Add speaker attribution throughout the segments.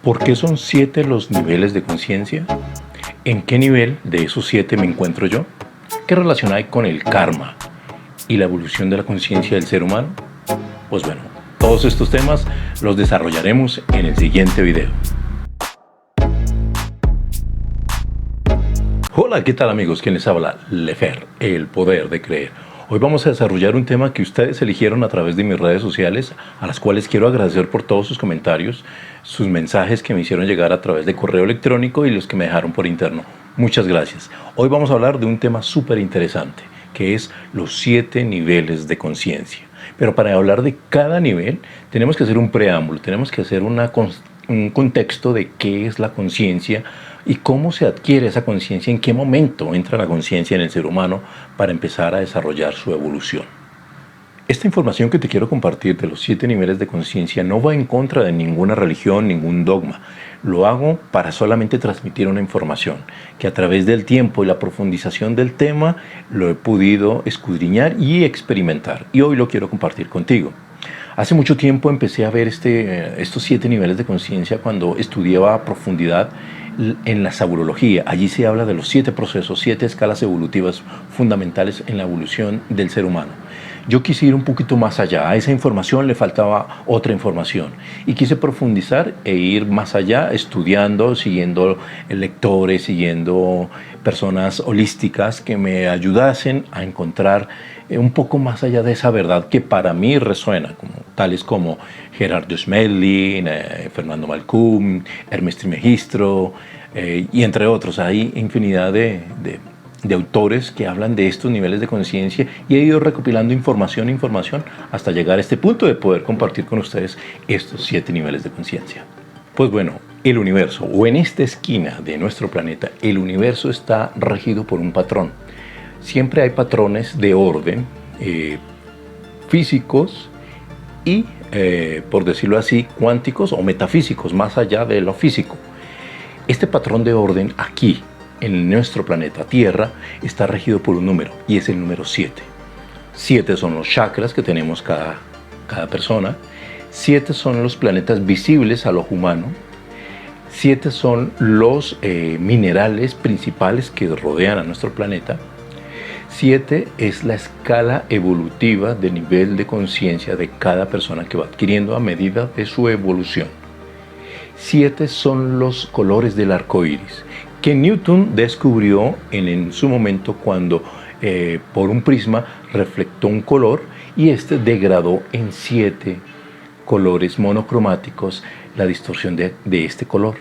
Speaker 1: ¿Por qué son 7 los niveles de conciencia? ¿En qué nivel de esos 7 me encuentro yo? ¿Qué relación hay con el karma y la evolución de la conciencia del ser humano? Pues bueno, todos estos temas los desarrollaremos en el siguiente video. Hola, ¿qué tal amigos? ¿Quién les habla? Lefer, el poder de creer. Hoy vamos a desarrollar un tema que ustedes eligieron a través de mis redes sociales, a las cuales quiero agradecer por todos sus comentarios, sus mensajes que me hicieron llegar a través de correo electrónico y los que me dejaron por interno. Muchas gracias. Hoy vamos a hablar de un tema súper interesante, que es los 7 niveles de conciencia. Pero para hablar de cada nivel, tenemos que hacer un preámbulo, tenemos que hacer un contexto de qué es la conciencia y cómo se adquiere esa conciencia, en qué momento entra la conciencia en el ser humano para empezar a desarrollar su evolución. Esta información que te quiero compartir de los 7 niveles de conciencia no va en contra de ninguna religión, ningún dogma. Lo hago para solamente transmitir una información que a través del tiempo y la profundización del tema lo he podido escudriñar y experimentar. Y hoy lo quiero compartir contigo. Hace mucho tiempo empecé a ver estos 7 niveles de conciencia cuando estudiaba a profundidad en la saburología. Allí se habla de los 7 procesos, 7 escalas evolutivas fundamentales en la evolución del ser humano. Yo quise ir un poquito más allá. A esa información le faltaba otra información y quise profundizar e ir más allá, estudiando, siguiendo lectores, siguiendo personas holísticas que me ayudasen a encontrar un poco más allá de esa verdad que para mí resuena, tales como Gerardo Smedley, Fernando Malcolm, Hermes Trismegisto y entre otros. Hay infinidad de autores que hablan de estos niveles de conciencia y he ido recopilando información hasta llegar a este punto de poder compartir con ustedes estos 7 niveles de conciencia. Pues bueno, el universo, o en esta esquina de nuestro planeta, el universo está regido por un patrón. Siempre hay patrones de orden físicos y, por decirlo así, cuánticos o metafísicos, más allá de lo físico. Este patrón de orden aquí, en nuestro planeta Tierra, está regido por un número, y es el número 7. 7 son los chakras que tenemos cada persona. 7 son los planetas visibles al ojo humano. 7 son los minerales principales que rodean a nuestro planeta. 7 es la escala evolutiva de nivel de conciencia de cada persona que va adquiriendo a medida de su evolución. 7 son los colores del arco iris, que Newton descubrió en su momento cuando por un prisma reflectó un color y este degradó en 7 colores monocromáticos la distorsión de este color,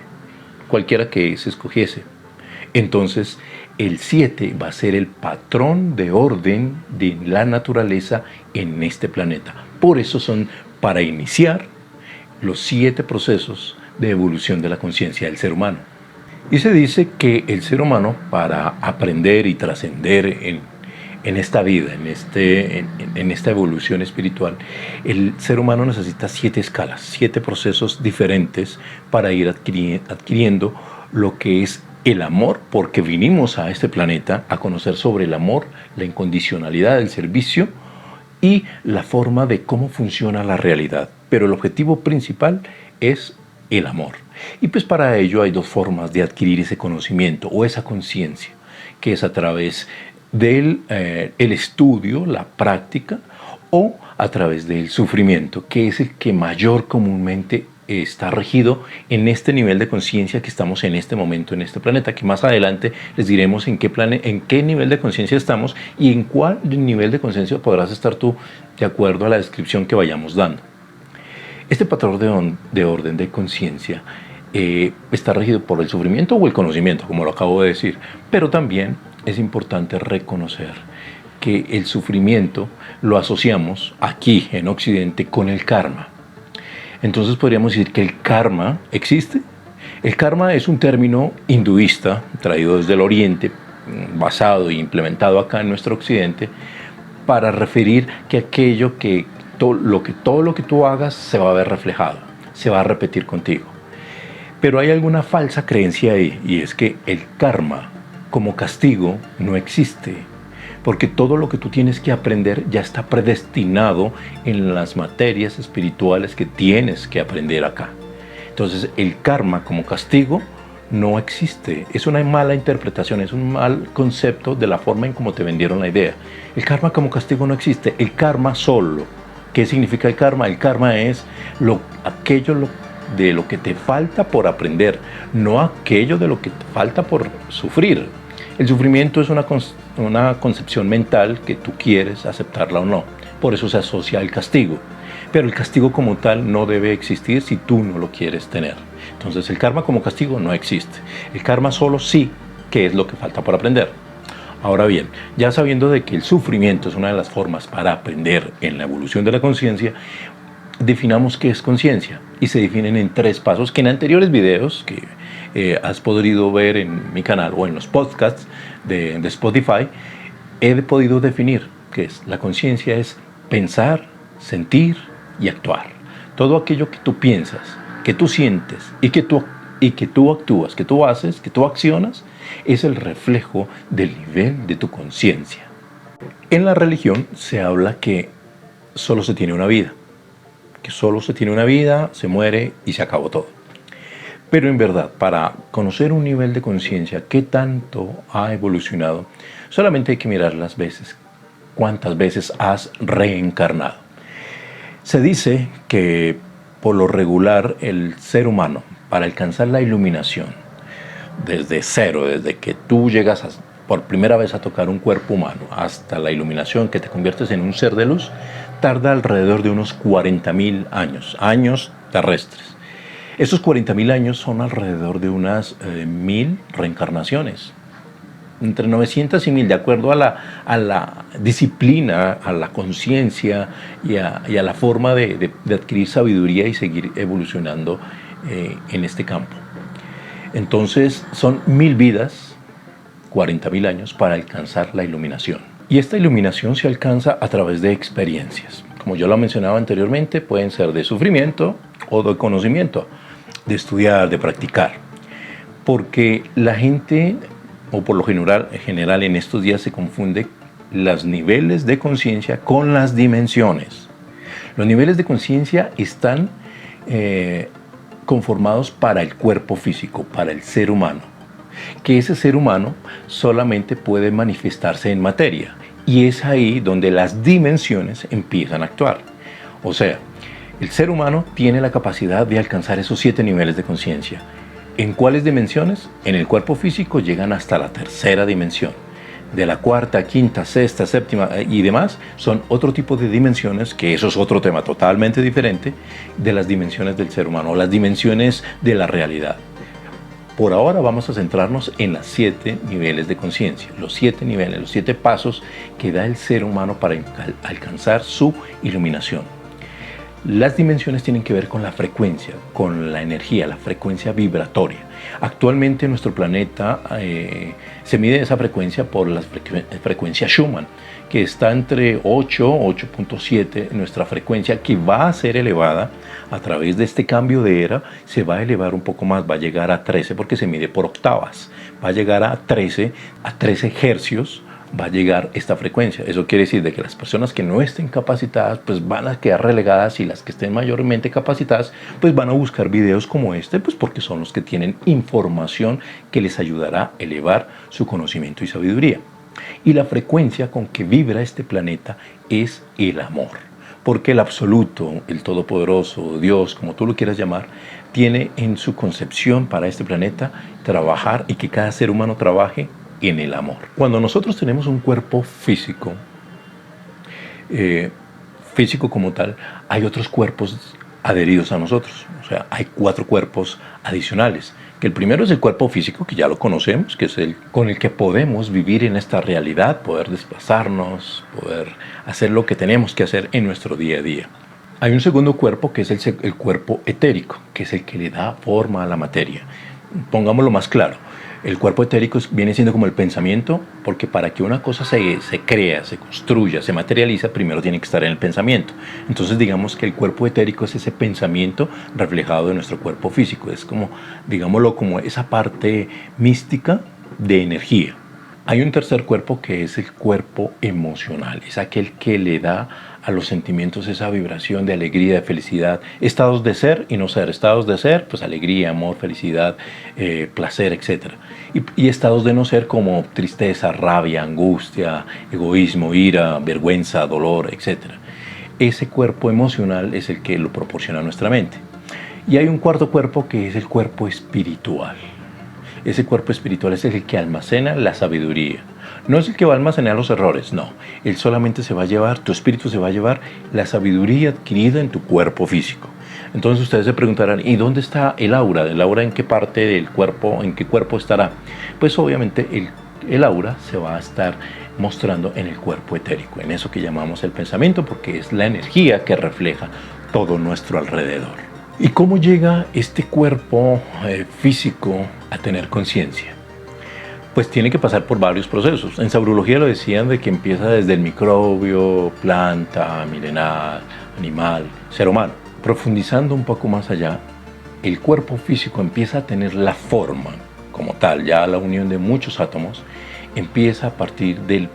Speaker 1: cualquiera que se escogiese. Entonces, el 7 va a ser el patrón de orden de la naturaleza en este planeta. Por eso son, para iniciar, los 7 procesos de evolución de la conciencia del ser humano. Y se dice que el ser humano, para aprender y trascender en esta vida, en esta evolución espiritual, el ser humano necesita 7 escalas, 7 procesos diferentes para ir adquiriendo lo que es el amor, porque vinimos a este planeta a conocer sobre el amor, la incondicionalidad del servicio y la forma de cómo funciona la realidad. Pero el objetivo principal es el amor. Y pues para ello hay 2 formas de adquirir ese conocimiento o esa conciencia, que es a través del el estudio, la práctica, o a través del sufrimiento, que es el que mayor comúnmente está regido en este nivel de conciencia que estamos en este momento en este planeta, que más adelante les diremos en qué nivel de conciencia estamos y en cuál nivel de conciencia podrás estar tú de acuerdo a la descripción que vayamos dando. Este patrón de orden de conciencia está regido por el sufrimiento o el conocimiento, como lo acabo de decir, pero también es importante reconocer que el sufrimiento lo asociamos aquí en Occidente con el karma. Entonces podríamos decir que el karma existe. El karma es un término hinduista traído desde el Oriente, basado e implementado acá en nuestro Occidente, para referir que todo lo que tú hagas se va a ver reflejado, se va a repetir contigo. Pero hay alguna falsa creencia ahí, y es que el karma como castigo no existe. porque todo lo que tú tienes que aprender ya está predestinado en las materias espirituales que tienes que aprender acá. Entonces el karma como castigo no existe, es una mala interpretación, es un mal concepto de la forma en cómo te vendieron la idea. El karma como castigo no existe, el karma solo. ¿Qué significa el karma? El karma es aquello de lo que te falta por aprender, no aquello de lo que te falta por sufrir. El sufrimiento es una concepción mental que tú quieres aceptarla o no, por eso se asocia al castigo. Pero el castigo como tal no debe existir si tú no lo quieres tener. Entonces el karma como castigo no existe. El karma solo sí, que es lo que falta por aprender. Ahora bien, ya sabiendo de que el sufrimiento es una de las formas para aprender en la evolución de la conciencia, definamos qué es conciencia. Y se definen en 3 pasos que en anteriores videos que has podido ver en mi canal o en los podcasts de Spotify, he podido definir qué es. La conciencia es pensar, sentir y actuar. Todo aquello que tú piensas, que tú sientes y que tú actúas, que tú haces, que tú accionas, es el reflejo del nivel de tu conciencia. En la religión se habla que solo se tiene una vida, se muere y se acabó todo. Pero en verdad, para conocer un nivel de conciencia que tanto ha evolucionado, solamente hay que mirar las veces, cuántas veces has reencarnado. Se dice que por lo regular el ser humano, para alcanzar la iluminación, desde cero, desde que tú llegas por primera vez a tocar un cuerpo humano hasta la iluminación, que te conviertes en un ser de luz, tarda alrededor de unos 40.000 años terrestres. Estos 40.000 años son alrededor de unas 1.000 reencarnaciones. Entre 900 y 1.000, de acuerdo a la disciplina, a la conciencia y a la forma de adquirir sabiduría y seguir evolucionando en este campo. Entonces son 1.000 vidas, 40.000 años para alcanzar la iluminación. Y esta iluminación se alcanza a través de experiencias. Como yo lo mencionaba anteriormente, pueden ser de sufrimiento o de conocimiento, de estudiar, de practicar. Porque la gente, o por lo general en estos días se confunde los niveles de conciencia con las dimensiones. Los niveles de conciencia están conformados para el cuerpo físico, para el ser humano. Que ese ser humano solamente puede manifestarse en materia. Y es ahí donde las dimensiones empiezan a actuar. O sea, el ser humano tiene la capacidad de alcanzar esos 7 niveles de conciencia. ¿En cuáles dimensiones? En el cuerpo físico llegan hasta la 3ª dimensión. De la 4ª, 5ª, 6ª, 7ª y demás son otro tipo de dimensiones, que eso es otro tema totalmente diferente de las dimensiones del ser humano, las dimensiones de la realidad. Por ahora vamos a centrarnos en los 7 niveles de conciencia, los 7 niveles, los 7 pasos que da el ser humano para alcanzar su iluminación. Las dimensiones tienen que ver con la frecuencia, con la energía, la frecuencia vibratoria. Actualmente en nuestro planeta se mide esa frecuencia por la frecuencia Schumann, que está entre 8.7, nuestra frecuencia, que va a ser elevada a través de este cambio de era, se va a elevar un poco más, va a llegar a 13 porque se mide por octavas, va a llegar a 13 hercios, va a llegar esta frecuencia. Eso quiere decir de que las personas que no estén capacitadas pues van a quedar relegadas, y las que estén mayormente capacitadas pues van a buscar videos como este, pues porque son los que tienen información que les ayudará a elevar su conocimiento y sabiduría. Y la frecuencia con que vibra este planeta es el amor, porque el absoluto, el todopoderoso, Dios, como tú lo quieras llamar, tiene en su concepción para este planeta trabajar, y que cada ser humano trabaje en el amor. Cuando nosotros tenemos un cuerpo físico, físico como tal, hay otros cuerpos adheridos a nosotros. O sea, hay 4 cuerpos adicionales. Que el primero es el cuerpo físico, que ya lo conocemos, que es el con el que podemos vivir en esta realidad, poder desplazarnos, poder hacer lo que tenemos que hacer en nuestro día a día. Hay un segundo cuerpo, que es el cuerpo etérico, que es el que le da forma a la materia. Pongámoslo más claro. El cuerpo etérico viene siendo como el pensamiento, porque para que una cosa se crea, se construya, se materializa, primero tiene que estar en el pensamiento. Entonces digamos que el cuerpo etérico es ese pensamiento reflejado en nuestro cuerpo físico. Es como, digámoslo, como esa parte mística de energía. Hay un tercer cuerpo que es el cuerpo emocional, es aquel que le da a los sentimientos esa vibración de alegría, de felicidad, estados de ser y no ser. Estados de ser, pues alegría, amor, felicidad, placer, etc. Y estados de no ser como tristeza, rabia, angustia, egoísmo, ira, vergüenza, dolor, etc. Ese cuerpo emocional es el que lo proporciona nuestra mente. Y hay un cuarto cuerpo que es el cuerpo espiritual. Ese cuerpo espiritual es el que almacena la sabiduría. No es el que va a almacenar los errores, no. Él solamente se va a llevar, tu espíritu se va a llevar la sabiduría adquirida en tu cuerpo físico. Entonces ustedes se preguntarán, ¿y dónde está el aura? ¿El aura en qué parte del cuerpo, en qué cuerpo estará? Pues obviamente el aura se va a estar mostrando en el cuerpo etérico, en eso que llamamos el pensamiento, porque es la energía que refleja todo nuestro alrededor. ¿Y cómo llega este cuerpo físico a tener conciencia? Pues tiene que pasar por varios procesos. En sabrología lo decían de que empieza desde el microbio, planta, mineral, animal, ser humano. Profundizando un poco más allá, el cuerpo físico empieza a tener la forma como tal, ya la unión de muchos átomos, empieza a partir del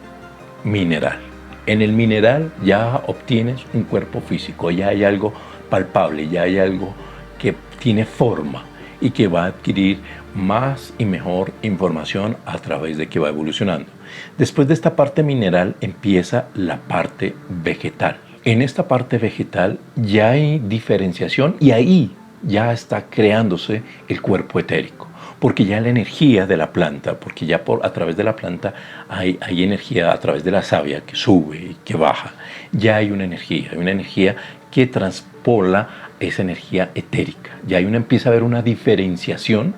Speaker 1: mineral. En el mineral ya obtienes un cuerpo físico, ya hay algo palpable, ya hay algo que tiene forma y que va a adquirir más y mejor información a través de que va evolucionando. Después de esta parte mineral empieza la parte vegetal. En esta parte vegetal ya hay diferenciación y ahí ya está creándose el cuerpo etérico, porque ya la energía de la planta, porque ya a través de la planta hay energía a través de la savia que sube y que baja, ya hay una energía que transpola esa energía etérica. Ya empieza a haber una diferenciación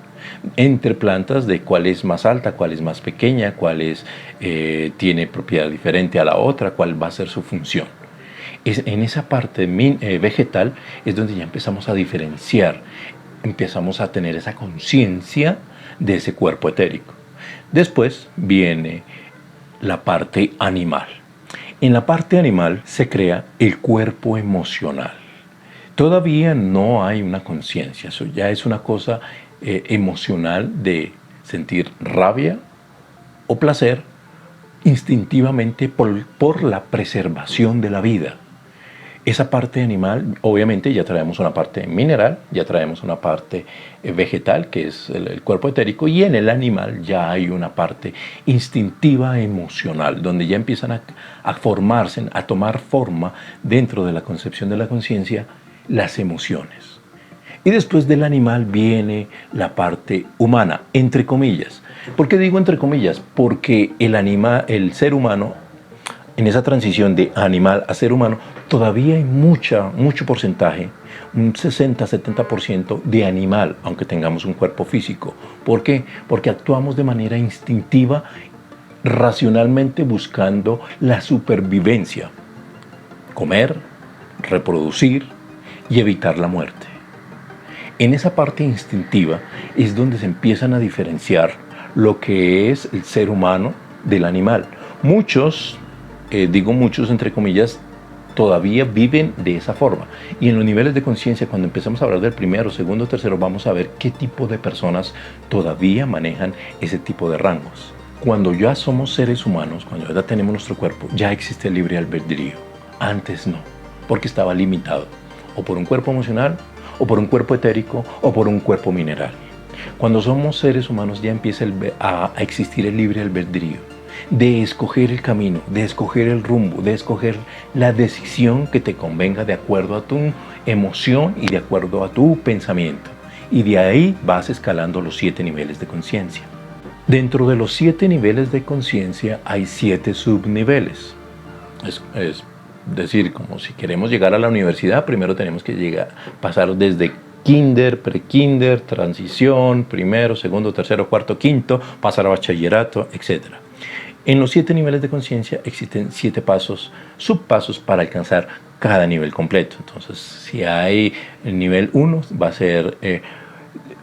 Speaker 1: entre plantas de cuál es más alta, cuál es más pequeña, cuál tiene propiedad diferente a la otra, cuál va a ser su función. En esa parte vegetal es donde ya empezamos a diferenciar, empezamos a tener esa conciencia de ese cuerpo etérico. Después viene la parte animal. En la parte animal se crea el cuerpo emocional. Todavía no hay una conciencia, eso ya es una cosa emocional de sentir rabia o placer instintivamente por la preservación de la vida. Esa parte animal, obviamente ya traemos una parte mineral, ya traemos una parte vegetal, que es el cuerpo etérico, y en el animal ya hay una parte instintiva emocional, donde ya empiezan a formarse, a tomar forma dentro de la concepción de la conciencia, las emociones. Y después del animal viene la parte humana, entre comillas. ¿Por qué digo entre comillas? Porque el ser humano, en esa transición de animal a ser humano, todavía hay mucho porcentaje, un 60-70% de animal, aunque tengamos un cuerpo físico. ¿Por qué? Porque actuamos de manera instintiva, racionalmente buscando la supervivencia. Comer, reproducir y evitar la muerte. En esa parte instintiva es donde se empiezan a diferenciar lo que es el ser humano del animal. Muchos, digo muchos entre comillas, todavía viven de esa forma. Y en los niveles de conciencia, cuando empezamos a hablar del primero, segundo, tercero, vamos a ver qué tipo de personas todavía manejan ese tipo de rangos. Cuando ya somos seres humanos, cuando ya tenemos nuestro cuerpo, ya existe el libre albedrío. Antes no, porque estaba limitado o por un cuerpo emocional, o por un cuerpo etérico, o por un cuerpo mineral. Cuando somos seres humanos ya empieza a existir el libre albedrío, de escoger el camino, de escoger el rumbo, de escoger la decisión que te convenga de acuerdo a tu emoción y de acuerdo a tu pensamiento. Y de ahí vas escalando los 7 niveles de conciencia. Dentro de los 7 niveles de conciencia hay 7 subniveles. Es decir, como si queremos llegar a la universidad, primero tenemos que pasar desde kinder, pre-kinder, transición, primero, segundo, tercero, cuarto, quinto, pasar a bachillerato, etc. En los 7 niveles de conciencia existen 7 subpasos para alcanzar cada nivel completo. Entonces, si hay el nivel 1, va a ser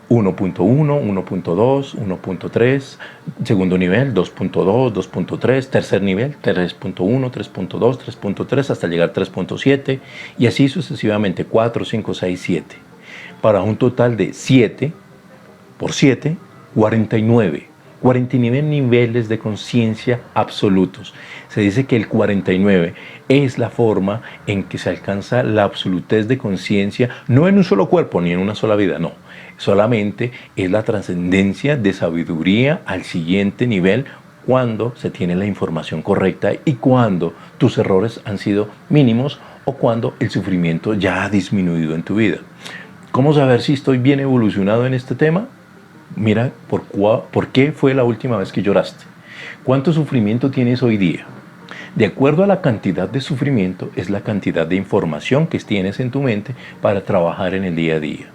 Speaker 1: 1.1, 1.2, 1.3, segundo nivel 2.2, 2.3, tercer nivel 3.1, 3.2, 3.3 hasta llegar a 3.7 y así sucesivamente 4, 5, 6, 7 para un total de 7 por 7, 49. 49 niveles de conciencia absolutos. Se dice que el 49 es la forma en que se alcanza la absolutez de conciencia, no en un solo cuerpo ni en una sola vida, no. Solamente es la trascendencia de sabiduría al siguiente nivel cuando se tiene la información correcta y cuando tus errores han sido mínimos o cuando el sufrimiento ya ha disminuido en tu vida. ¿Cómo saber si estoy bien evolucionado en este tema? Mira por qué fue la última vez que lloraste. ¿Cuánto sufrimiento tienes hoy día? De acuerdo a la cantidad de sufrimiento es la cantidad de información que tienes en tu mente para trabajar en el día a día.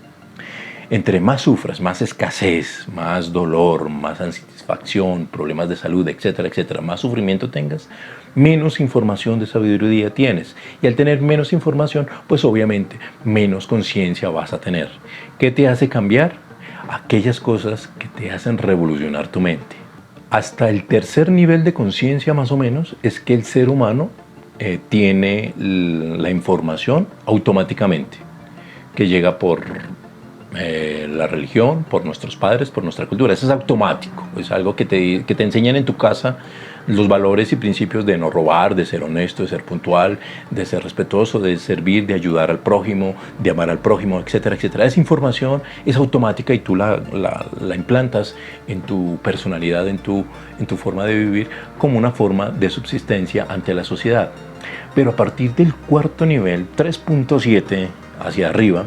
Speaker 1: Entre más sufras, más escasez, más dolor, más insatisfacción, problemas de salud, etcétera, etcétera, más sufrimiento tengas, menos información de sabiduría tienes. Y al tener menos información, pues obviamente menos conciencia vas a tener. ¿Qué te hace cambiar? Aquellas cosas que te hacen revolucionar tu mente. Hasta el tercer nivel de conciencia más o menos es que el ser humano tiene la información automáticamente, que llega por la religión, por nuestros padres, por nuestra cultura. Eso es automático, es algo que te enseñan en tu casa, los valores y principios de no robar, de ser honesto, de ser puntual, de ser respetuoso, de servir, de ayudar al prójimo, de amar al prójimo, etcétera, etcétera. Esa información es automática y tú la implantas en tu personalidad, en tu forma de vivir, como una forma de subsistencia ante la sociedad. Pero a partir del cuarto nivel, 3.7 hacia arriba,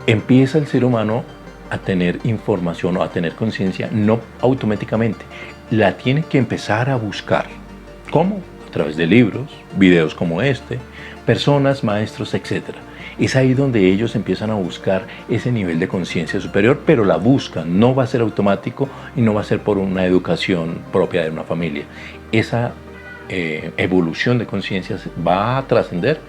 Speaker 1: empieza el ser humano a tener información o a tener conciencia, no automáticamente. La tiene que empezar a buscar. ¿Cómo? A través de libros, videos como este, personas, maestros, etc. Es ahí donde ellos empiezan a buscar ese nivel de conciencia superior, pero la buscan. No va a ser automático y no va a ser por una educación propia de una familia. Esa evolución de conciencia va a trascender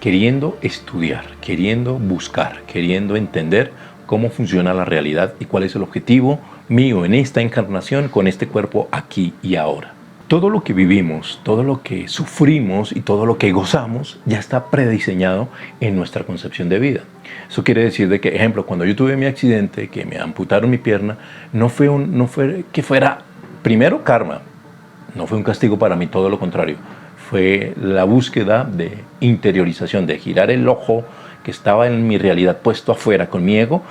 Speaker 1: queriendo estudiar, queriendo buscar, queriendo entender cómo funciona la realidad y cuál es el objetivo mío en esta encarnación con este cuerpo aquí y ahora. Todo lo que vivimos, todo lo que sufrimos y todo lo que gozamos ya está prediseñado en nuestra concepción de vida. Eso quiere decir de que, ejemplo, cuando yo tuve mi accidente, que me amputaron mi pierna, no fue que fuera primero karma, no fue un castigo para mí, todo lo contrario. Fue la búsqueda de interiorización, de girar el ojo que estaba en mi realidad puesto afuera con mi ego,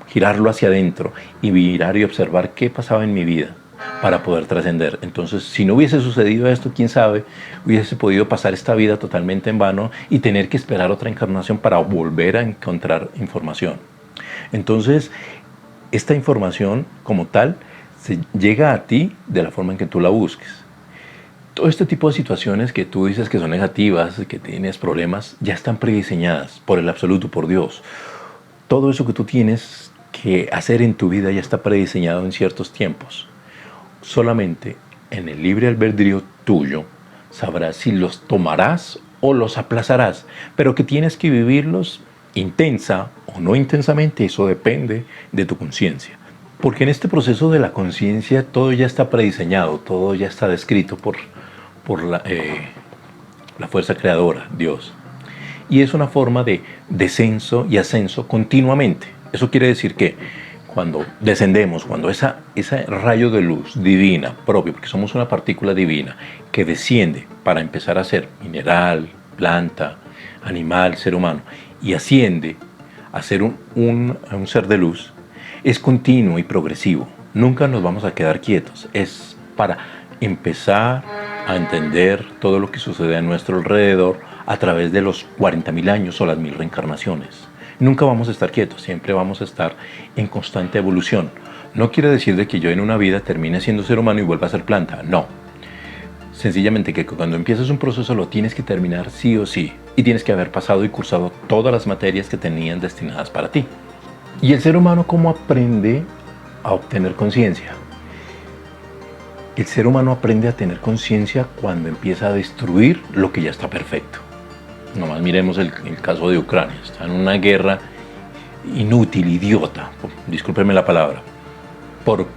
Speaker 1: girarlo hacia adentro y mirar y observar qué pasaba en mi vida para poder trascender. Entonces, si no hubiese sucedido esto, quién sabe, hubiese podido pasar esta vida totalmente en vano y tener que esperar otra encarnación para volver a encontrar información. Entonces, esta información como tal se llega a ti de la forma en que tú la busques. Todo este tipo de situaciones que tú dices que son negativas, que tienes problemas, ya están prediseñadas por el absoluto, por Dios. Todo eso que tú tienes que hacer en tu vida ya está prediseñado en ciertos tiempos. Solamente en el libre albedrío tuyo sabrás si los tomarás o los aplazarás, pero que tienes que vivirlos intensa o no intensamente, eso depende de tu conciencia. Porque en este proceso de la conciencia todo ya está prediseñado, todo ya está descrito por la fuerza creadora, Dios. Y es una forma de descenso y ascenso continuamente. Eso quiere decir que cuando descendemos, cuando ese rayo de luz divina propio, porque somos una partícula divina que desciende para empezar a ser mineral, planta, animal, ser humano, y asciende a ser un ser de luz, es continuo y progresivo. Nunca nos vamos a quedar quietos. Es para empezar a entender todo lo que sucede a nuestro alrededor a través de los 40.000 años o las 1000 reencarnaciones. Nunca vamos a estar quietos, siempre vamos a estar en constante evolución. No quiere decir de que yo en una vida termine siendo ser humano y vuelva a ser planta, no. Sencillamente que cuando empiezas un proceso lo tienes que terminar sí o sí, y tienes que haber pasado y cursado todas las materias que tenían destinadas para ti. ¿Y el ser humano cómo aprende a obtener conciencia? El ser humano aprende a tener conciencia cuando empieza a destruir lo que ya está perfecto. Nomás miremos el caso de Ucrania. Está en una guerra inútil, idiota, discúlpenme la palabra, por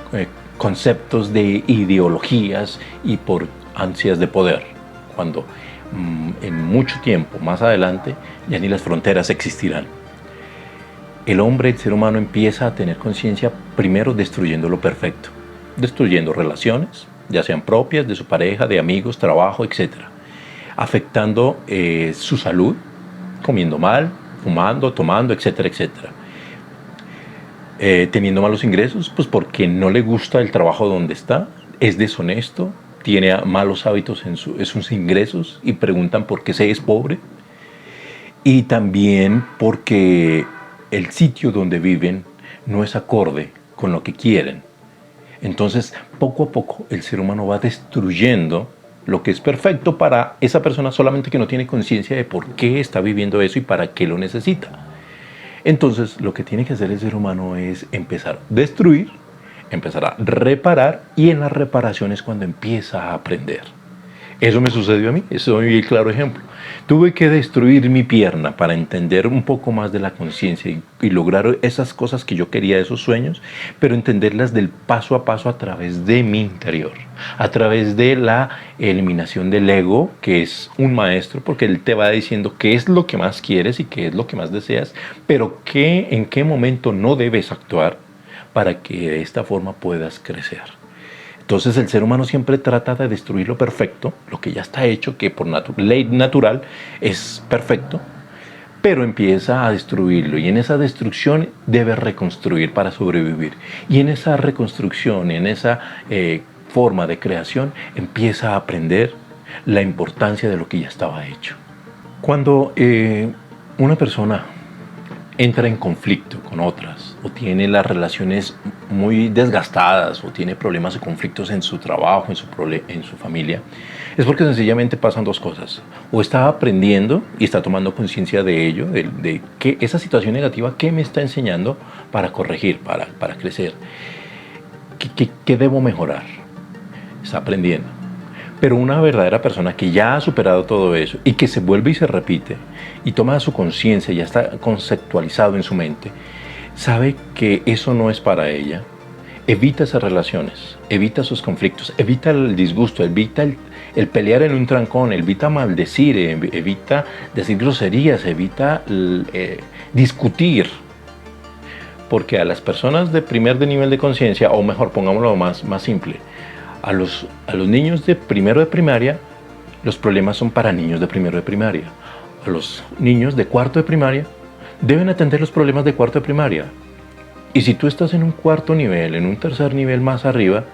Speaker 1: conceptos de ideologías y por ansias de poder, cuando en mucho tiempo más adelante ya ni las fronteras existirán. El hombre, el ser humano, empieza a tener conciencia primero destruyendo lo perfecto. destruyendo relaciones, ya sean propias, de su pareja, de amigos, trabajo, etcétera, afectando su salud, comiendo mal, fumando, tomando, etcétera, etcétera. Teniendo malos ingresos, pues porque no le gusta el trabajo donde está, es deshonesto, tiene malos hábitos en sus ingresos y preguntan por qué se es pobre. Y también porque el sitio donde viven no es acorde con lo que quieren. Entonces, poco a poco, el ser humano va destruyendo lo que es perfecto para esa persona, solamente que no tiene conciencia de por qué está viviendo eso y para qué lo necesita. Entonces, lo que tiene que hacer el ser humano es empezar a destruir, empezar a reparar, y en las reparaciones cuando empieza a aprender. Eso me sucedió a mí, eso es un claro ejemplo. Tuve que destruir mi pierna para entender un poco más de la conciencia y lograr esas cosas que yo quería, esos sueños, pero entenderlas del paso a paso a través de mi interior, a través de la eliminación del ego, que es un maestro, porque él te va diciendo qué es lo que más quieres y qué es lo que más deseas, pero en qué momento no debes actuar para que de esta forma puedas crecer. Entonces el ser humano siempre trata de destruir lo perfecto, lo que ya está hecho, que por ley natural es perfecto, pero empieza a destruirlo, y en esa destrucción debe reconstruir para sobrevivir. Y en esa reconstrucción, en esa forma de creación, empieza a aprender la importancia de lo que ya estaba hecho. Cuando una persona entra en conflicto con otras, o tiene las relaciones muy desgastadas, o tiene problemas o conflictos en su trabajo, en su familia, es porque sencillamente pasan dos cosas: o está aprendiendo y está tomando conciencia de ello, de que esa situación negativa, ¿qué me está enseñando para corregir, para crecer? ¿Qué debo mejorar? Está aprendiendo. Pero una verdadera persona que ya ha superado todo eso y que se vuelve y se repite y toma su conciencia, ya está conceptualizado en su mente, sabe que eso no es para ella, evita esas relaciones, evita sus conflictos, evita el disgusto, evita el pelear en un trancón, evita maldecir, evita decir groserías, evita discutir. Porque a las personas de primer nivel de conciencia, o mejor, pongámoslo más simple, a los niños de primero de primaria, los problemas son para niños de primero de primaria. A los niños de cuarto de primaria deben atender los problemas de cuarto de primaria. Y si tú estás en un cuarto nivel, en un tercer nivel más arriba,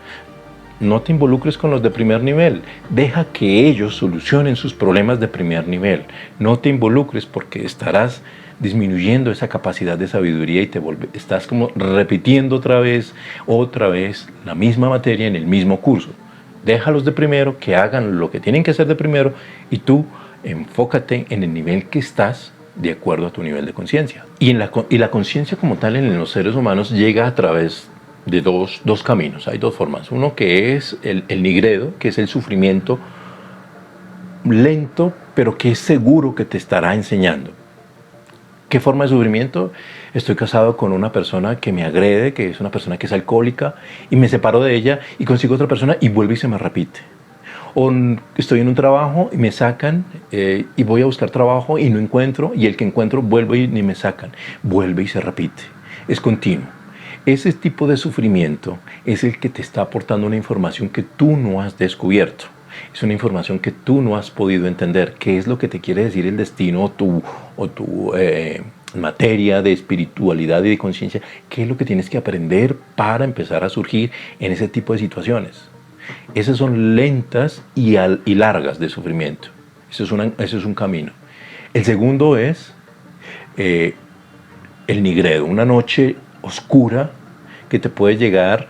Speaker 1: no te involucres con los de primer nivel. Deja que ellos solucionen sus problemas de primer nivel. No te involucres, porque estarás disminuyendo esa capacidad de sabiduría y estás como repitiendo otra vez la misma materia en el mismo curso. Déjalos de primero, que hagan lo que tienen que hacer de primero, y tú enfócate en el nivel que estás de acuerdo a tu nivel de conciencia. Y la conciencia como tal en los seres humanos llega a través de dos caminos. Hay dos formas. Uno que es el nigredo, que es el sufrimiento lento, pero que es seguro que te estará enseñando. ¿Qué forma de sufrimiento? Estoy casado con una persona que me agrede, que es una persona que es alcohólica, y me separo de ella y consigo otra persona y vuelve y se me repite. O estoy en un trabajo y me sacan y voy a buscar trabajo y no encuentro, y el que encuentro vuelve y ni me sacan. Vuelve y se repite. Es continuo. Ese tipo de sufrimiento es el que te está aportando una información que tú no has descubierto. Es una información que tú no has podido entender. ¿Qué es lo que te quiere decir el destino o tu materia de espiritualidad y de conciencia? ¿Qué es lo que tienes que aprender para empezar a surgir en ese tipo de situaciones? Esas son lentas y largas de sufrimiento. Eso es un camino. El segundo es el nigredo, una noche oscura que te puede llegar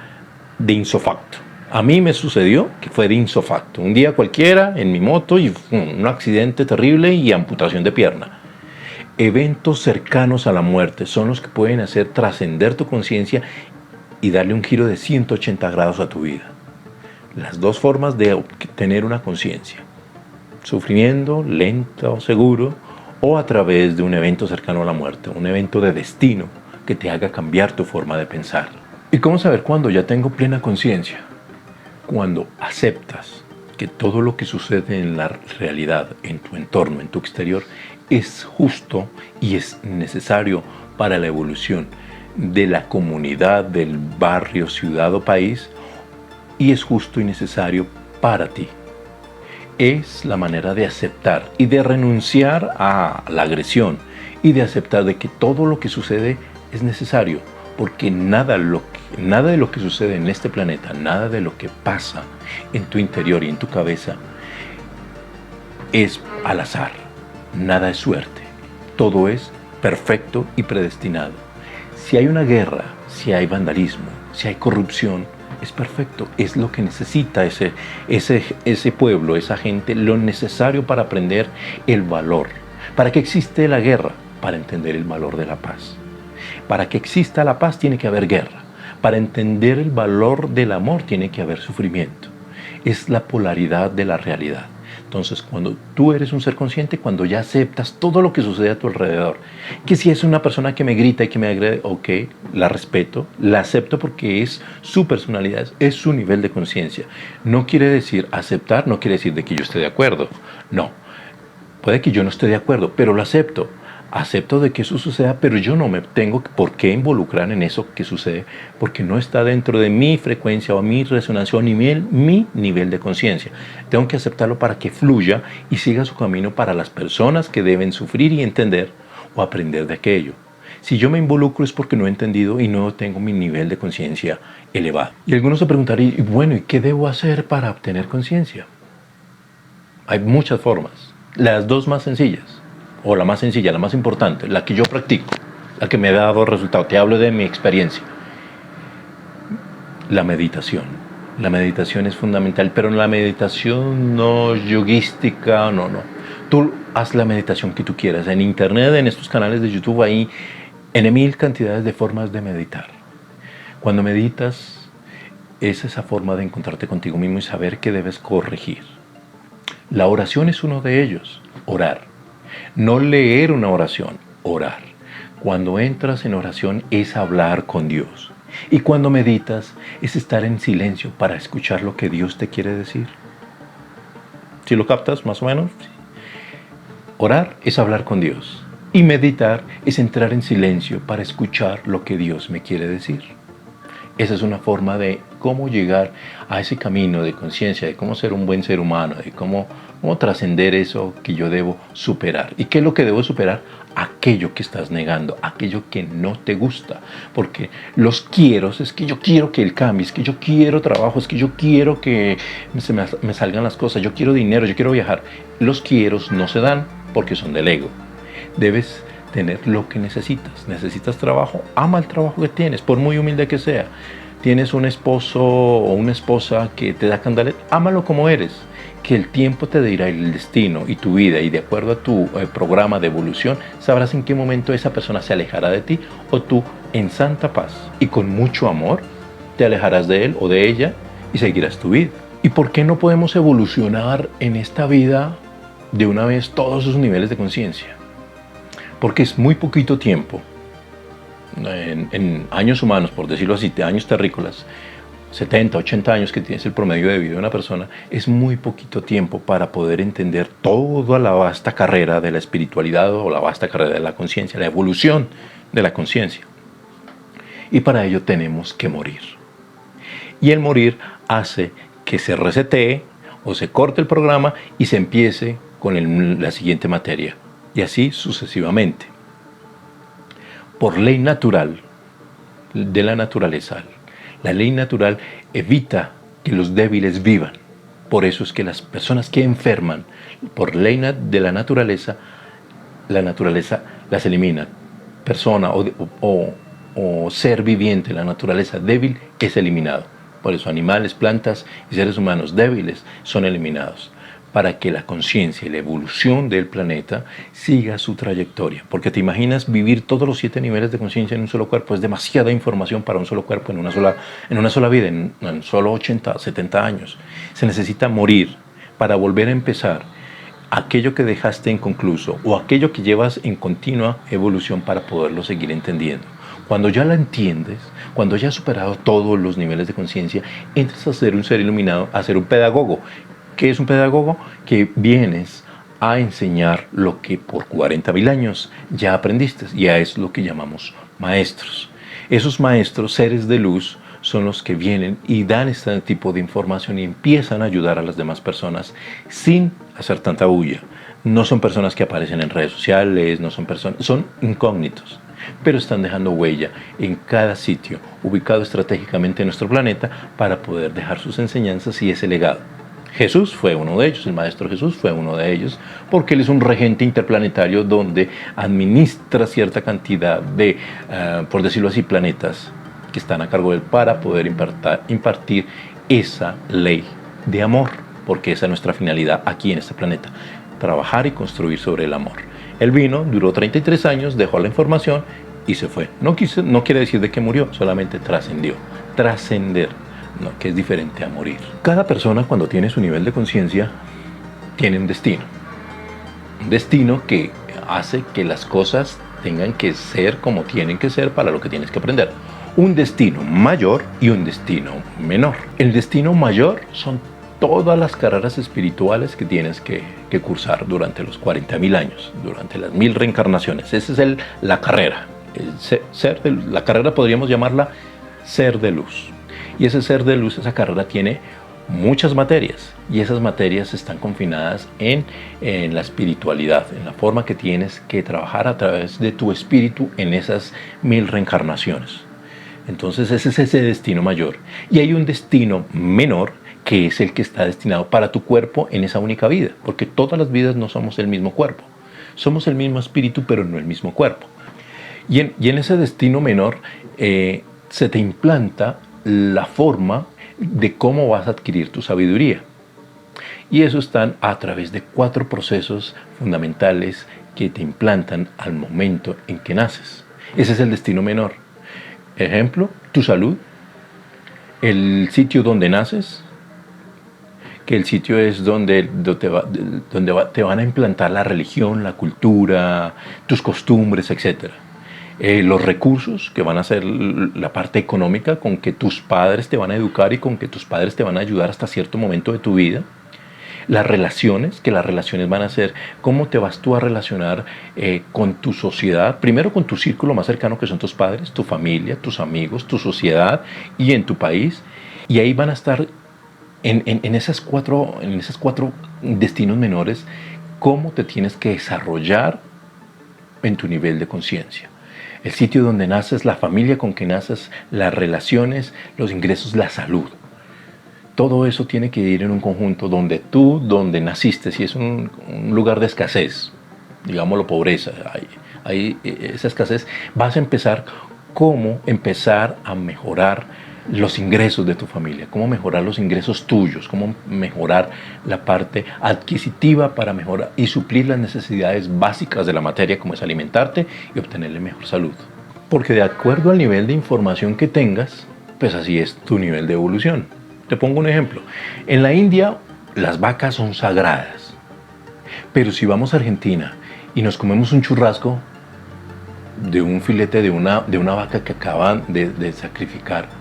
Speaker 1: de insofacto. A mí me sucedió que fue de insofacto. Un día cualquiera en mi moto y un accidente terrible y amputación de pierna. Eventos cercanos a la muerte son los que pueden hacer trascender tu conciencia y darle un giro de 180 grados a tu vida. Las dos formas de tener una conciencia: sufriendo, lento, seguro, o a través de un evento cercano a la muerte, un evento de destino que te haga cambiar tu forma de pensar. ¿Y cómo saber cuándo ya tengo plena conciencia? Cuando aceptas que todo lo que sucede en la realidad, en tu entorno, en tu exterior, es justo y es necesario para la evolución de la comunidad, del barrio, ciudad o país, y es justo y necesario para ti. Es la manera de aceptar y de renunciar a la agresión y de aceptar de que todo lo que sucede es necesario, porque nada de lo que sucede en este planeta, nada de lo que pasa en tu interior y en tu cabeza es al azar, nada es suerte, todo es perfecto y predestinado. Si hay una guerra, si hay vandalismo, si hay corrupción, es perfecto, es lo que necesita ese pueblo, esa gente, lo necesario para aprender el valor. ¿Para qué existe la guerra? Para entender el valor de la paz. Para que exista la paz tiene que haber guerra. Para entender el valor del amor tiene que haber sufrimiento. Es la polaridad de la realidad. Entonces, cuando tú eres un ser consciente, cuando ya aceptas todo lo que sucede a tu alrededor, que si es una persona que me grita y que me agrede, ok, la respeto, la acepto porque es su personalidad, es su nivel de conciencia. No quiere decir aceptar, no quiere decir de que yo esté de acuerdo. No, puede que yo no esté de acuerdo, pero lo acepto. Acepto de que eso suceda, pero yo no me tengo por qué involucrar en eso que sucede, porque no está dentro de mi frecuencia o mi resonancia o mi nivel de conciencia. Tengo que aceptarlo para que fluya y siga su camino para las personas que deben sufrir y entender o aprender de aquello. Si yo me involucro es porque no he entendido y no tengo mi nivel de conciencia elevado. Y algunos se preguntarían, bueno, ¿y qué debo hacer para obtener conciencia? Hay muchas formas. Las dos más sencillas, o la más sencilla, la más importante, la que yo practico, la que me ha dado resultado. Te hablo de mi experiencia. La meditación. La meditación es fundamental, pero la meditación no yoguística, no. Tú haz la meditación que tú quieras. En internet, en estos canales de YouTube, hay en mil cantidades de formas de meditar. Cuando meditas, es esa forma de encontrarte contigo mismo y saber qué debes corregir. La oración es uno de ellos. Orar. No leer una oración, orar. Cuando entras en oración es hablar con Dios. Y cuando meditas es estar en silencio para escuchar lo que Dios te quiere decir. ¿Sí lo captas más o menos? Orar es hablar con Dios. Y meditar es entrar en silencio para escuchar lo que Dios me quiere decir. Esa es una forma de cómo llegar a ese camino de conciencia, de cómo ser un buen ser humano, de cómo trascender eso que yo debo superar. ¿Y qué es lo que debo superar? Aquello que estás negando, aquello que no te gusta. Porque los quieros es que yo quiero que él cambie, es que yo quiero trabajo, es que yo quiero que me salgan las cosas, yo quiero dinero, yo quiero viajar. Los quieros no se dan porque son del ego. Debes tener lo que necesitas. Necesitas trabajo, ama el trabajo que tienes, por muy humilde que sea. Tienes un esposo o una esposa que te da candalet, ámalo como eres, que el tiempo te dirá el destino y tu vida, y de acuerdo a tu programa de evolución, sabrás en qué momento esa persona se alejará de ti o tú en santa paz y con mucho amor te alejarás de él o de ella y seguirás tu vida. ¿Y por qué no podemos evolucionar en esta vida de una vez todos esos niveles de conciencia? Porque es muy poquito tiempo, en años humanos, por decirlo así, de años terrícolas, 70, 80 años que tienes el promedio de vida de una persona, es muy poquito tiempo para poder entender toda la vasta carrera de la espiritualidad o la vasta carrera de la conciencia, la evolución de la conciencia. Y para ello tenemos que morir. Y el morir hace que se resetee o se corte el programa y se empiece con la siguiente materia. Y así sucesivamente. Por ley natural de la naturaleza, la ley natural evita que los débiles vivan. Por eso es que las personas que enferman, por ley de la naturaleza las elimina. Persona o ser viviente, la naturaleza débil es eliminado. Por eso animales, plantas y seres humanos débiles son eliminados, para que la conciencia y la evolución del planeta siga su trayectoria. Porque te imaginas vivir todos los 7 niveles de conciencia en un solo cuerpo. Es demasiada información para un solo cuerpo en una sola vida, en solo 80, 70 años. Se necesita morir para volver a empezar aquello que dejaste inconcluso o aquello que llevas en continua evolución para poderlo seguir entendiendo. Cuando ya la entiendes, cuando ya has superado todos los niveles de conciencia, entras a ser un ser iluminado, a ser un pedagogo. ¿Qué es un pedagogo? Que vienes a enseñar lo que por 40.000 años ya aprendiste. Ya es lo que llamamos maestros. Esos maestros, seres de luz, son los que vienen y dan este tipo de información y empiezan a ayudar a las demás personas sin hacer tanta bulla. No son personas que aparecen en redes sociales, no son personas, son incógnitos, pero están dejando huella en cada sitio ubicado estratégicamente en nuestro planeta para poder dejar sus enseñanzas y ese legado. Jesús fue uno de ellos, el Maestro Jesús fue uno de ellos, porque él es un regente interplanetario donde administra cierta cantidad de, por decirlo así, planetas que están a cargo de él para poder impartir esa ley de amor, porque esa es nuestra finalidad aquí en este planeta, trabajar y construir sobre el amor. Él vino, duró 33 años, dejó la información y se fue. No quiere decir de que murió, solamente trascendió. Trascender, ¿no? Que es diferente a morir. Cada persona, cuando tiene su nivel de conciencia, tiene un destino. Un destino que hace que las cosas tengan que ser como tienen que ser para lo que tienes que aprender. Un destino mayor y un destino menor. El destino mayor son todas las carreras espirituales que tienes que cursar durante los 40.000 años, durante las 1000 reencarnaciones. Esa es la carrera. La carrera podríamos llamarla ser de luz. Y ese ser de luz, esa carrera tiene muchas materias. Y esas materias están confinadas en la espiritualidad, en la forma que tienes que trabajar a través de tu espíritu en esas 1000 reencarnaciones. Entonces ese es ese destino mayor. Y hay un destino menor, que es el que está destinado para tu cuerpo en esa única vida, porque todas las vidas no somos el mismo cuerpo, somos el mismo espíritu pero no el mismo cuerpo. Y en ese destino menor se te implanta la forma de cómo vas a adquirir tu sabiduría. Y eso están a través de 4 procesos fundamentales que te implantan al momento en que naces. Ese es el destino menor. Ejemplo, tu salud, el sitio donde naces, que el sitio es donde te van a implantar la religión, la cultura, tus costumbres, etc. Los recursos, que van a ser la parte económica con que tus padres te van a educar y con que tus padres te van a ayudar hasta cierto momento de tu vida. Las relaciones, que las relaciones van a ser cómo te vas tú a relacionar con tu sociedad, primero con tu círculo más cercano que son tus padres, tu familia, tus amigos, tu sociedad y en tu país. Y ahí van a estar en esas cuatro destinos menores, cómo te tienes que desarrollar en tu nivel de conciencia. El sitio donde naces, la familia con que naces, las relaciones, los ingresos, la salud. Todo eso tiene que ir en un conjunto donde naciste, si es un lugar de escasez, digámoslo pobreza, hay esa escasez, vas a empezar a mejorar los ingresos de tu familia, cómo mejorar los ingresos tuyos, cómo mejorar la parte adquisitiva para mejorar y suplir las necesidades básicas de la materia, como es alimentarte y obtenerle mejor salud. Porque de acuerdo al nivel de información que tengas, pues así es tu nivel de evolución. Te pongo un ejemplo. En la India las vacas son sagradas, pero si vamos a Argentina y nos comemos un churrasco de un filete de una vaca que acaban de sacrificar,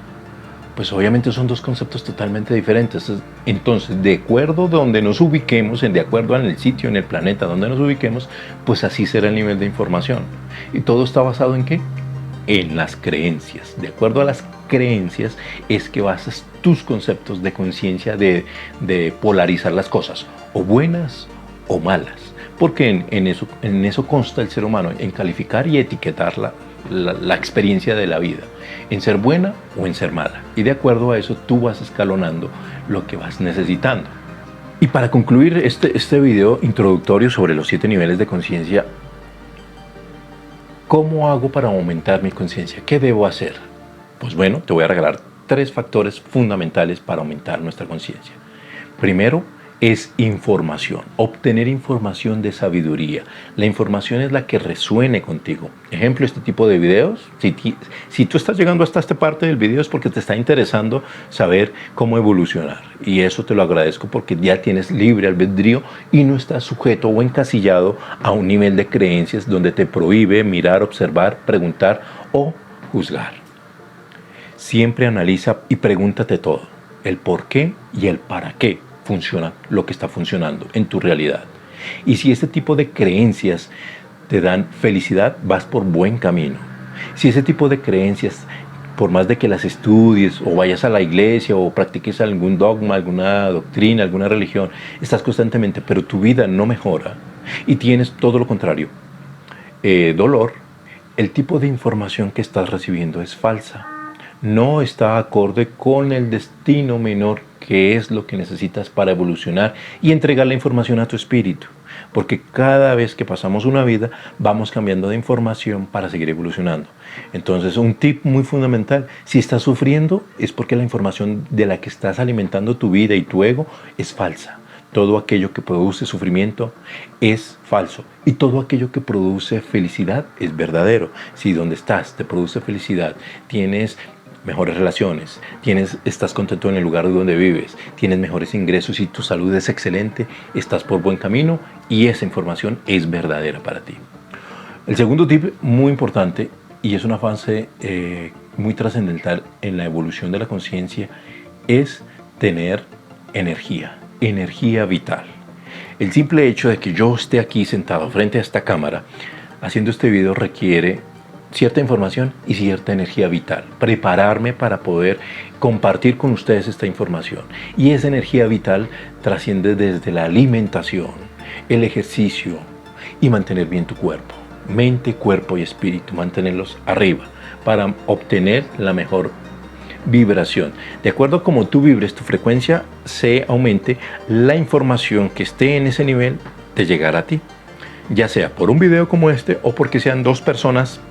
Speaker 1: pues obviamente son 2 conceptos totalmente diferentes. Entonces, de acuerdo a donde nos ubiquemos, de acuerdo al sitio, en el planeta donde nos ubiquemos, pues así será el nivel de información. Y todo está basado ¿en qué? En las creencias. De acuerdo a las creencias es que basas tus conceptos de conciencia de polarizar las cosas, o buenas o malas. Porque en eso consta el ser humano, en calificar y etiquetar la experiencia de la vida, en ser buena o en ser mala. Y de acuerdo a eso tú vas escalonando lo que vas necesitando. Y para concluir este video introductorio sobre los 7 niveles de conciencia, ¿cómo hago para aumentar mi conciencia? ¿Qué debo hacer? Pues bueno, te voy a regalar 3 factores fundamentales para aumentar nuestra conciencia. Primero, es información, obtener información de sabiduría. La información es la que resuene contigo. Ejemplo, este tipo de videos, si tú estás llegando hasta esta parte del video es porque te está interesando saber cómo evolucionar. Y eso te lo agradezco porque ya tienes libre albedrío y no estás sujeto o encasillado a un nivel de creencias donde te prohíbe mirar, observar, preguntar o juzgar. Siempre analiza y pregúntate todo, el por qué y el para qué funciona lo que está funcionando en tu realidad. Y si este tipo de creencias te dan felicidad, vas por buen camino. Si ese tipo de creencias por más de que las estudies o vayas a la iglesia o practiques algún dogma, alguna doctrina, alguna religión, estás constantemente, pero tu vida no mejora y tienes todo lo contrario, dolor, el tipo de información que estás recibiendo es falsa. No está acorde con el destino menor, que es lo que necesitas para evolucionar y entregar la información a tu espíritu. Porque cada vez que pasamos una vida, vamos cambiando de información para seguir evolucionando. Entonces, un tip muy fundamental, si estás sufriendo, es porque la información de la que estás alimentando tu vida y tu ego es falsa. Todo aquello que produce sufrimiento es falso y todo aquello que produce felicidad es verdadero. Si donde estás te produce felicidad, tienes mejores relaciones, estás contento en el lugar donde vives, tienes mejores ingresos y tu salud es excelente, estás por buen camino y esa información es verdadera para ti. El segundo tip muy importante y es una fase muy trascendental en la evolución de la conciencia es tener energía vital. El simple hecho de que yo esté aquí sentado frente a esta cámara haciendo este video requiere cierta información y cierta energía vital. Prepararme para poder compartir con ustedes esta información. Y esa energía vital trasciende desde la alimentación, el ejercicio y mantener bien tu cuerpo. Mente, cuerpo y espíritu, mantenerlos arriba para obtener la mejor vibración. De acuerdo a cómo tú vibres, tu frecuencia se aumente, la información que esté en ese nivel te llegará a ti. Ya sea por un video como este o porque sean dos personas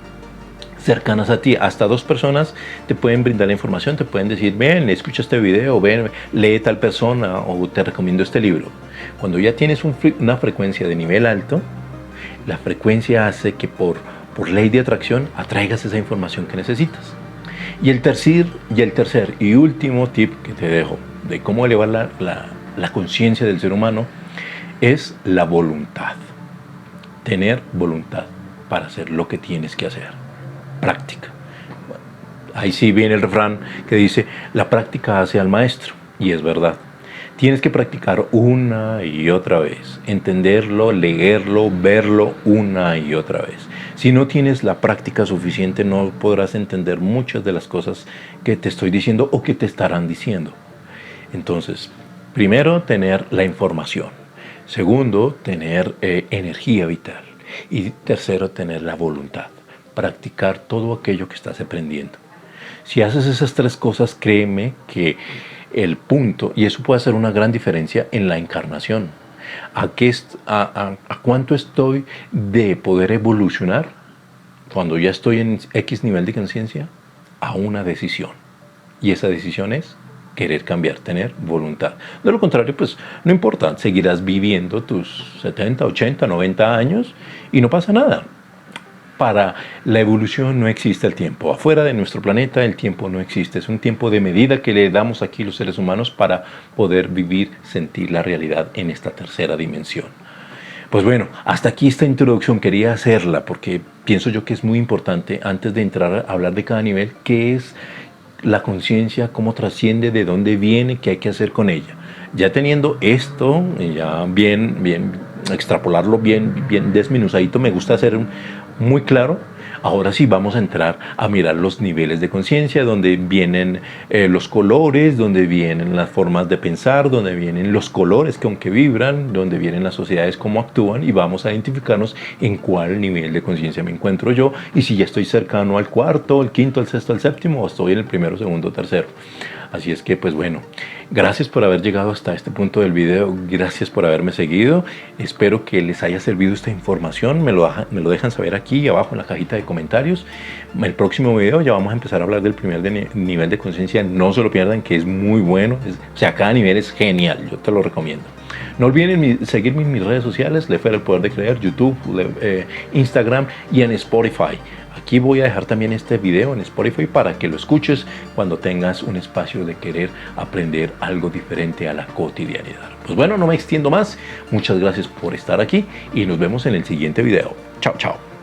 Speaker 1: cercanas a ti. Hasta dos personas te pueden brindar la información, te pueden decir, ven, escucha este video, ven, lee tal persona o te recomiendo este libro. Cuando ya tienes una frecuencia de nivel alto, la frecuencia hace que por ley de atracción atraigas esa información que necesitas. Y el tercer y último tip que te dejo de cómo elevar la conciencia del ser humano es la voluntad. Tener voluntad para hacer lo que tienes que hacer. Práctica. Bueno, ahí sí viene el refrán que dice, la práctica hace al maestro. Y es verdad. Tienes que practicar una y otra vez. Entenderlo, leerlo, verlo una y otra vez. Si no tienes la práctica suficiente, no podrás entender muchas de las cosas que te estoy diciendo o que te estarán diciendo. Entonces, primero, tener la información. Segundo, tener energía vital. Y tercero, tener la voluntad. Practicar todo aquello que estás aprendiendo. Si haces esas tres cosas, créeme que el punto, y eso puede hacer una gran diferencia en la encarnación. ¿A cuánto estoy de poder evolucionar cuando ya estoy en X nivel de conciencia? A una decisión. Y esa decisión es querer cambiar, tener voluntad. De lo contrario, pues no importa, seguirás viviendo tus 70, 80, 90 años y no pasa nada. Para la evolución no existe el tiempo. Afuera de nuestro planeta el tiempo no existe. Es un tiempo de medida que le damos aquí los seres humanos para poder vivir, sentir la realidad en esta tercera dimensión. Pues bueno, hasta aquí esta introducción. Quería hacerla porque pienso yo que es muy importante antes de entrar a hablar de cada nivel, qué es la conciencia, cómo trasciende, de dónde viene, qué hay que hacer con ella. Ya teniendo esto, ya bien extrapolarlo bien desmenuzadito, me gusta hacer muy claro. Ahora sí vamos a entrar a mirar los niveles de conciencia, donde vienen los colores, donde vienen las formas de pensar, donde vienen los colores que aunque vibran, donde vienen las sociedades, cómo actúan, y vamos a identificarnos en cuál nivel de conciencia me encuentro yo y si ya estoy cercano al cuarto, al quinto, al sexto, al séptimo, o estoy en el primero, segundo, tercero. Así es que, pues bueno, gracias por haber llegado hasta este punto del video, gracias por haberme seguido, espero que les haya servido esta información, me lo dejan saber aquí abajo en la cajita de comentarios. En el próximo video ya vamos a empezar a hablar del primer nivel de conciencia, no se lo pierdan, que es muy bueno, o sea, cada nivel es genial, yo te lo recomiendo. No olviden seguirme en mis redes sociales, Lefer el Poder de Creer, YouTube, Instagram y en Spotify. Aquí voy a dejar también este video en Spotify para que lo escuches cuando tengas un espacio de querer aprender algo diferente a la cotidianidad. Pues bueno, no me extiendo más. Muchas gracias por estar aquí y nos vemos en el siguiente video. Chao, chao.